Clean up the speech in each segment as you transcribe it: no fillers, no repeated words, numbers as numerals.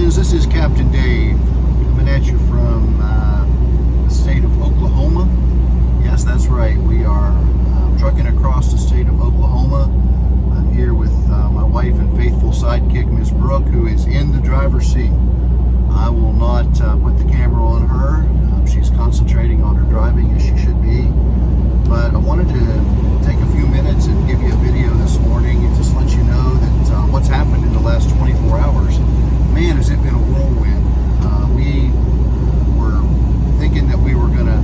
friends, this is Captain Dave coming at you from the state of Oklahoma. Yes, that's right. We are trucking across the state of Oklahoma. I'm here with my wife and faithful sidekick, Miss Brooke, who is in the driver's seat. I will not put the camera on her. She's concentrating on her driving as she should be. But I wanted to take a few minutes and give you a video this morning and just let you know that what's happened in the last 24 hours. Man, has it been a whirlwind. We were thinking that we were going to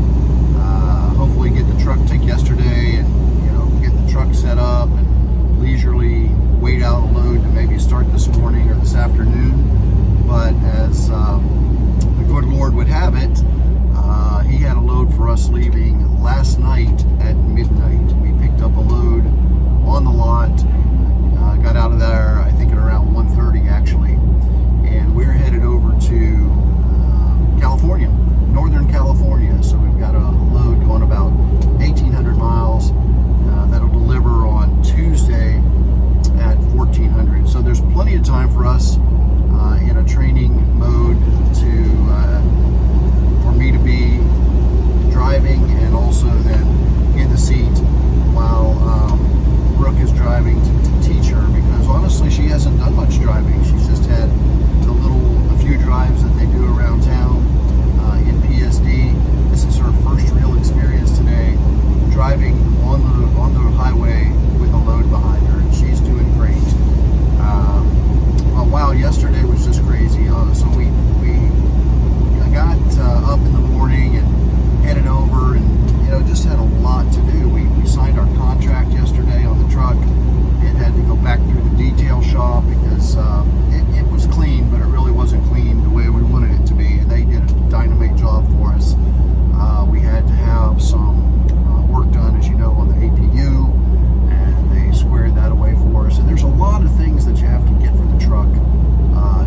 hopefully get the truck take yesterday and get the truck set up and leisurely wait out a load to maybe start this morning or this afternoon. But as the good Lord would have it, he had a load for us leaving last night at midnight. We picked up a load on the lot, got out of there I think at around 1:30 actually, and we're headed over to California, Northern California. So we've got a load going about 1,800 miles that'll deliver on Tuesday at 1,400. So there's plenty of time for us in a training mode for me to be driving and also then in the seat while Brooke is driving to teach her, because honestly she hasn't done much driving. She's just had a few drives that they do around town in PSD. This is her first real experience today driving on the highway with a load behind her, and she's doing great. Wow, yesterday was just crazy. So we got up in the morning and headed over, and just had a lot to do. We signed our contract yesterday on the truck. It had to go back through the detail shop because it was clean, but it really wasn't clean the way we wanted it to be, and they did a dynamite job for us. We had to have some work done, as you know, on the APU, and they squared that away for us. And there's a lot of things that you have to get for the truck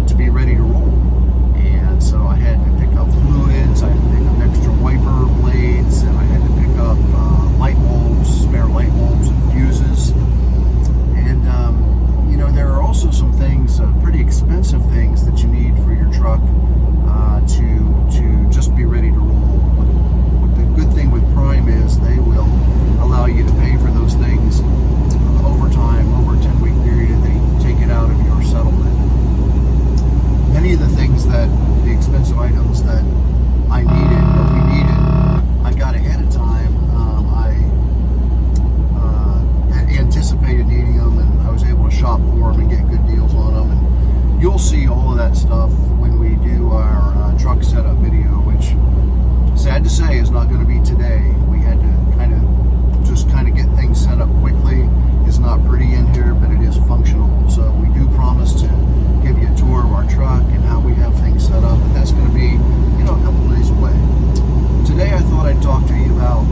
to be ready to roll. And so I had to pick up fluids, I had to pick up extra wiper blades, and I had to pick up light bulbs, spare light bulbs and fuses. And there are also some things, pretty expensive things that you need for your truck to just be ready to roll. What the good thing with Prime is they will allow you to pay for those things over time, over a 10-week period, and they take it out of your settlement. Many of the things the expensive items that I needed, or we needed, I got ahead of time. I anticipated needing them, and I was able to shop for them and get good deals on them. And you'll see all of that stuff when we do our truck setup video, which, sad to say, is not going to be today. We had to kind of get things set up quickly. It's not pretty in here, but it is functional. So we do promise to give you a tour of our truck and how we have things set up, but that's going to be a couple days away. Today I thought I'd talk to you about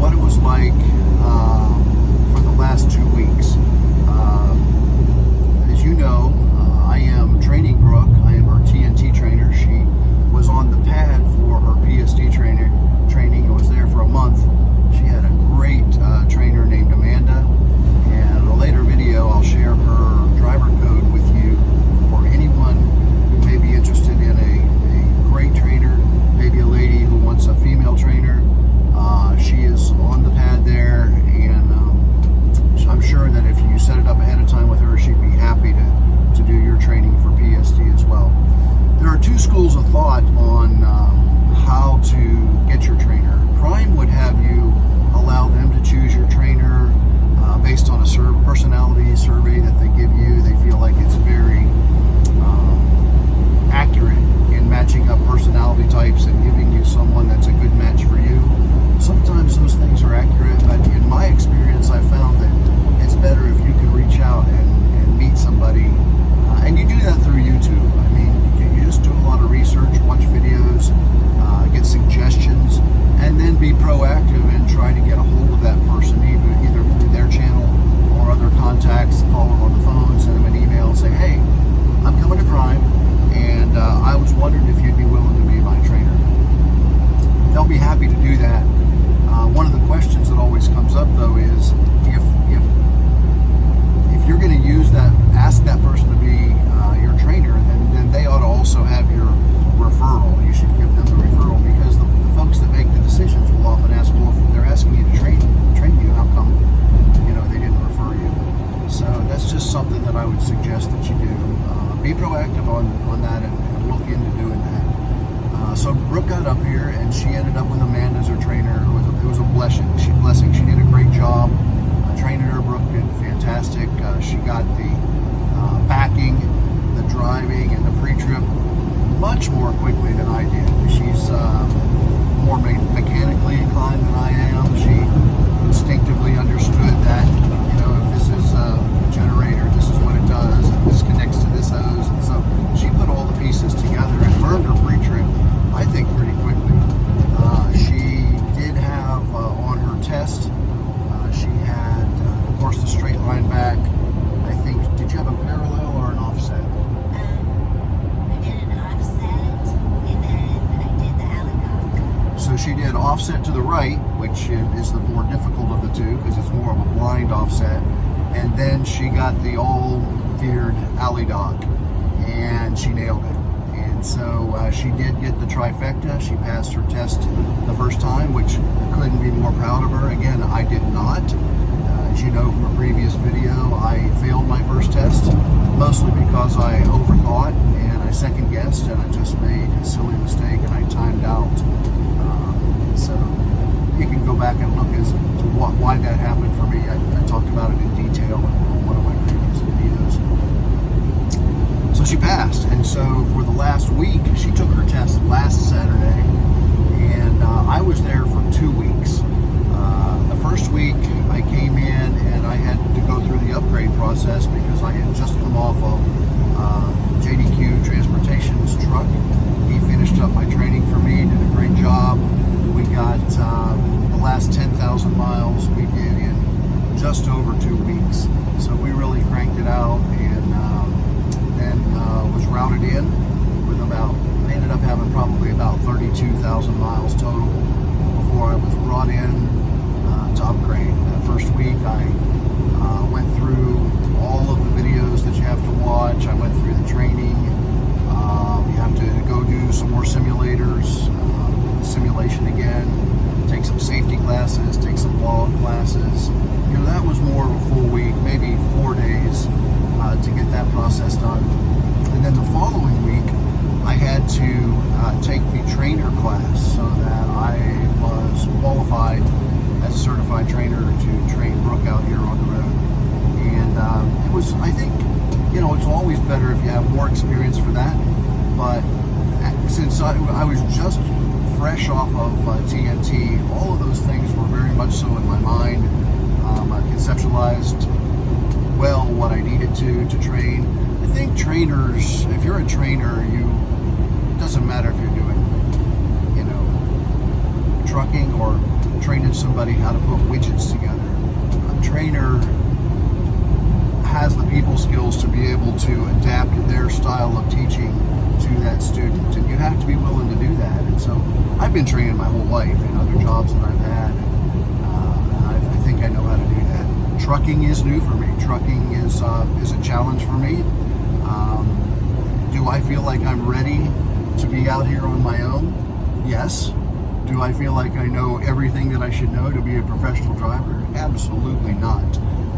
what it was like for the last 2 weeks. As you know, I am training offset to the right, which is the more difficult of the two because it's more of a blind offset. And then she got the all-veered alley dog, and she nailed it. And so she did get the trifecta. She passed her test the first time, which I couldn't be more proud of her. Again, I did not. As you know from a previous video, I failed my first test, mostly because I overthought and I second-guessed, and I just made a silly mistake and I timed out. So you can go back and look as to why that happened for me. I talked about it in detail in one of my previous videos. So she passed, and so for the last week, she took her test last Saturday, and I was there for 2 weeks. The first week I came in and I had to go through the upgrade process because I had just come off of JDQ Transportation's truck. He finished up my training for me, did a great job. We got the last 10,000 miles we did in just over 2 weeks. So we really cranked it out, and then was routed in with I ended up having probably about 32,000 miles total before I was brought in to upgrade. That first week I went through all of the videos that you have to watch. I went through the training. You have to go do some more simulators, simulation again, take some safety classes, take some log classes. You know, that was more of a full week, maybe 4 days to get that process done. And then the following week, I had to take the trainer class so that I was qualified as a certified trainer to train Brooke out here on the road. And it was, I think, you know, it's always better if you have more experience for that. But since I was just fresh off of TNT, all of those things were very much so in my mind. I conceptualized well what I needed to train. I think trainers, if you're a trainer, it doesn't matter if you're doing, you know, trucking or training somebody how to put widgets together. A trainer has the people skills to be able to adapt their style of teaching to that student, and you have to be willing to do that. And so I've been training my whole life in other jobs that I've had, and I think I know how to do that. Trucking is new for me. Trucking is a challenge for me. Do I feel like I'm ready to be out here on my own? Yes. Do I feel like I know everything that I should know to be a professional driver? Absolutely not.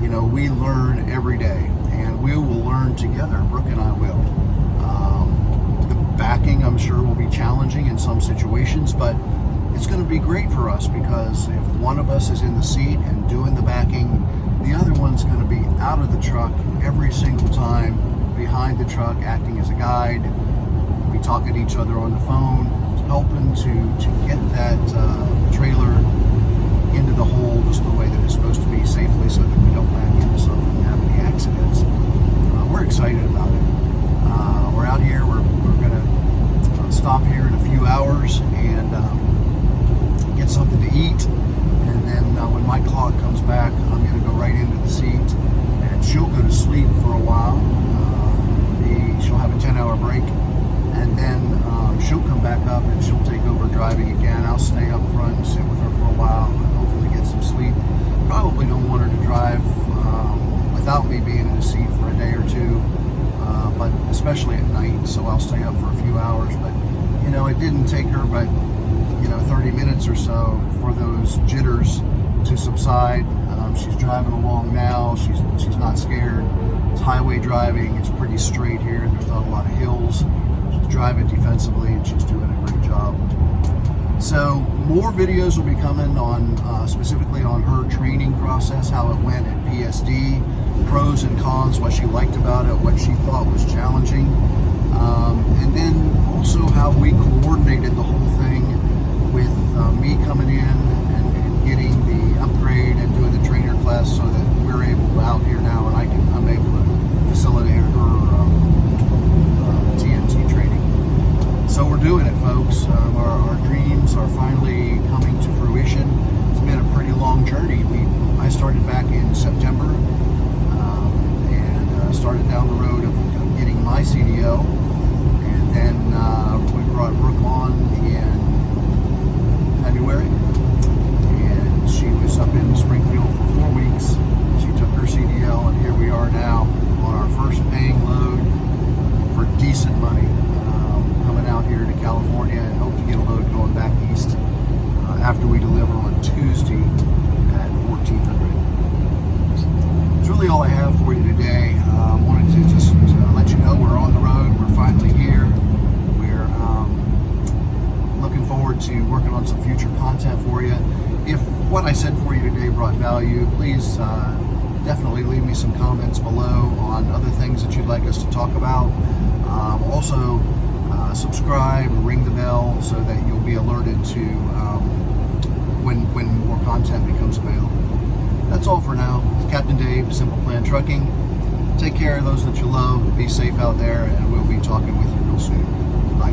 You know, we learn every day, and we will learn together. Brooke and I will. The backing, I'm sure, will be challenging in some situations, but it's going to be great for us because if one of us is in the seat and doing the backing, the other one's going to be out of the truck every single time, behind the truck, acting as a guide. We talk at each other on the phone, helping to get that trailer into the hole just the way that it's supposed to be safely so that we don't land into something and have any accidents. We're excited about it. We're out here. We're going to stop here in a few hours and get something to eat. And then when my clock comes back, I'm going to go right into the seat, and she'll go to sleep for a while. She'll have a 10-hour break, and then she'll come back up and she'll take over driving again. I'll stay up front and sit with her for a while and hopefully get some sleep. Probably don't want her to drive without me being in the seat for a day or two, but especially at night, so I'll stay up for a few hours. But, you know, it didn't take her but, 30 minutes or so for those jitters to subside. She's driving along now. She's not scared. It's highway driving. It's pretty straight here, and there's not a lot of hills. She's driving defensively, and she's doing a great job. So more videos will be coming on specifically on her training process, how it went at PSD, pros and cons, what she liked about it, what she thought was challenging, and then also how we coordinated the whole thing with me coming in and getting the upgrade and doing the trainer class so that we're able out here now, and I'm able to facilitate her TNT training. So we're doing it, folks. Our dreams are finally coming to fruition. It's been a pretty long journey. I started back in September and started down the road of getting my CDL, and then we brought Brooke on in February. definitely leave me some comments below on other things that you'd like us to talk about. Also, subscribe, ring the bell so that you'll be alerted to when more content becomes available. That's all for now. Captain Dave, Simple Plan Trucking. Take care of those that you love. Be safe out there, and we'll be talking with you real soon. Bye.